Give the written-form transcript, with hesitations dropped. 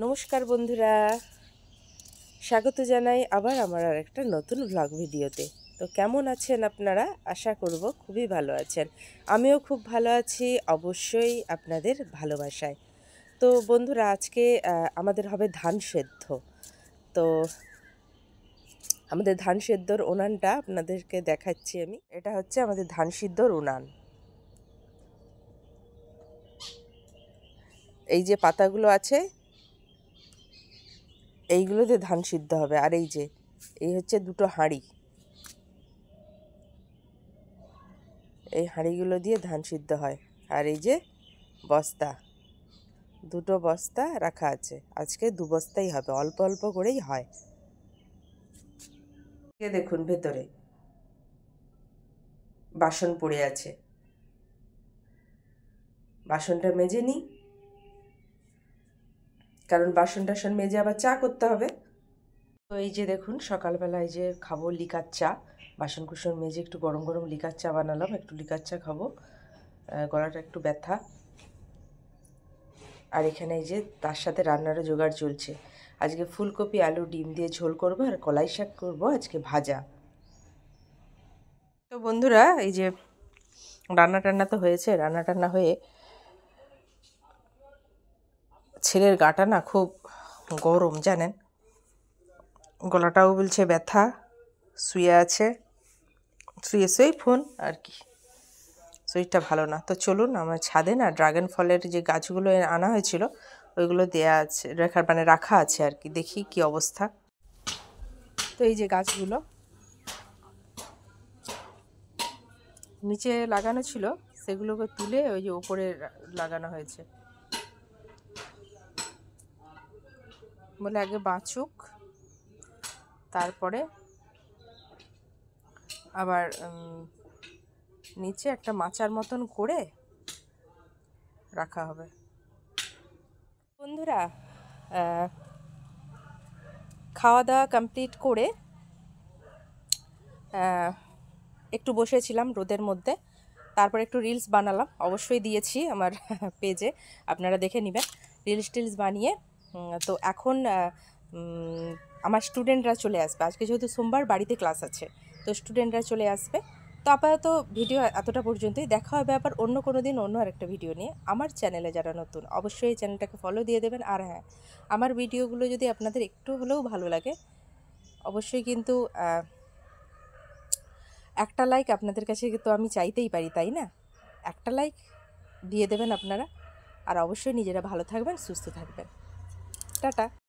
নমস্কার বন্ধুরা, স্বাগত জানাই আবার আমার আরেকটা নতুন ব্লগ ভিডিওতে। তো কেমন আছেন আপনারা? আশা করব খুবই ভালো আছেন। আমিও খুব ভালো আছি, অবশ্যই আপনাদের ভালোবাসায়। তো বন্ধুরা, আজকে আমাদের হবে ধান সেদ্ধ। তো আমাদের ধান সেদ্ধর উনানটা আপনাদেরকে দেখাচ্ছি আমি। এটা হচ্ছে আমাদের ধান সিদ্ধর উনান। এই যে পাতাগুলো আছে, এইগুলোতে ধান সিদ্ধ হবে। আর এই হচ্ছে দুটো হাঁড়ি, এই হাঁড়িগুলো দিয়ে ধান সিদ্ধ হয়। আর এই যে বস্তা, দুটো বস্তা রাখা আছে। আজকে 2 বস্তাই হবে, অল্প অল্প করেই হয়। দেখুন, ভেতরে বাসন পড়ে আছে, বাসনটা মেজে নিই, কারণ বাসন টাসন মেজে আবার চা করতে হবে। তো এই যে দেখুন, সকালবেলায় যে খাবো লিকার চা, বাসন কুসন মেজে একটু গরম গরম লিকার চা বানালাম। একটু লিকার চা খাবো, গলাটা একটু ব্যথা। আর এখানে এই যে তার সাথে রান্নারও জোগাড় চলছে। আজকে ফুলকপি আলু ডিম দিয়ে ঝোল করবো, আর কলাই শাক করবো আজকে ভাজা। তো বন্ধুরা, এই যে রান্না টান্না তো হয়েছে, রান্না টান্না হয়ে ছেলের গাটা না খুব গরম জানেন, গলাটাও বলছে ব্যথা, শুয়ে আছে, শুয়ে ফোন আর কি, শরীরটা ভালো না। তো চলুন, আমার ছাদে না ড্রাগন ফলের যে গাছগুলো আনা হয়েছিল ওইগুলো দেয়া আছে, রাখা আছে আর কি, দেখি কি অবস্থা। তো এই যে গাছগুলো নিচে লাগানো ছিল, সেগুলোকে তুলে ওই যে উপরে লাগানো হয়েছে, বলে আগে বাঁচুক, তারপরে আবার নিচে একটা মাচার মতন করে রাখা হবে। বন্ধুরা, খাওয়া দাওয়া কমপ্লিট করে একটু বসেছিলাম রোদের মধ্যে, তারপর একটু রিলস বানালাম, অবশ্যই দিয়েছি আমার পেজে, আপনারা দেখে নেবেন। রিলস বানিয়ে তো এখন আমার স্টুডেন্টরা চলে আসবে। আজকে যেহেতু সোমবার, বাড়িতে ক্লাস আছে, তো স্টুডেন্টরা চলে আসবে। তো আপাতত ভিডিও এতটা পর্যন্তই। দেখা হবে আবার অন্য কোনো দিন অন্য আরেকটা ভিডিও নিয়ে। আমার চ্যানেলে যারা নতুন, অবশ্যই এই চ্যানেলটাকে ফলো দিয়ে দেবেন। আর হ্যাঁ, আমার ভিডিওগুলো যদি আপনাদের একটু হলেও ভালো লাগে, অবশ্যই কিন্তু একটা লাইক আপনাদের কাছে তো আমি চাইতেই পারি, তাই না? একটা লাইক দিয়ে দেবেন আপনারা। আর অবশ্যই নিজেরা ভালো থাকবেন, সুস্থ থাকবেন। টাটা।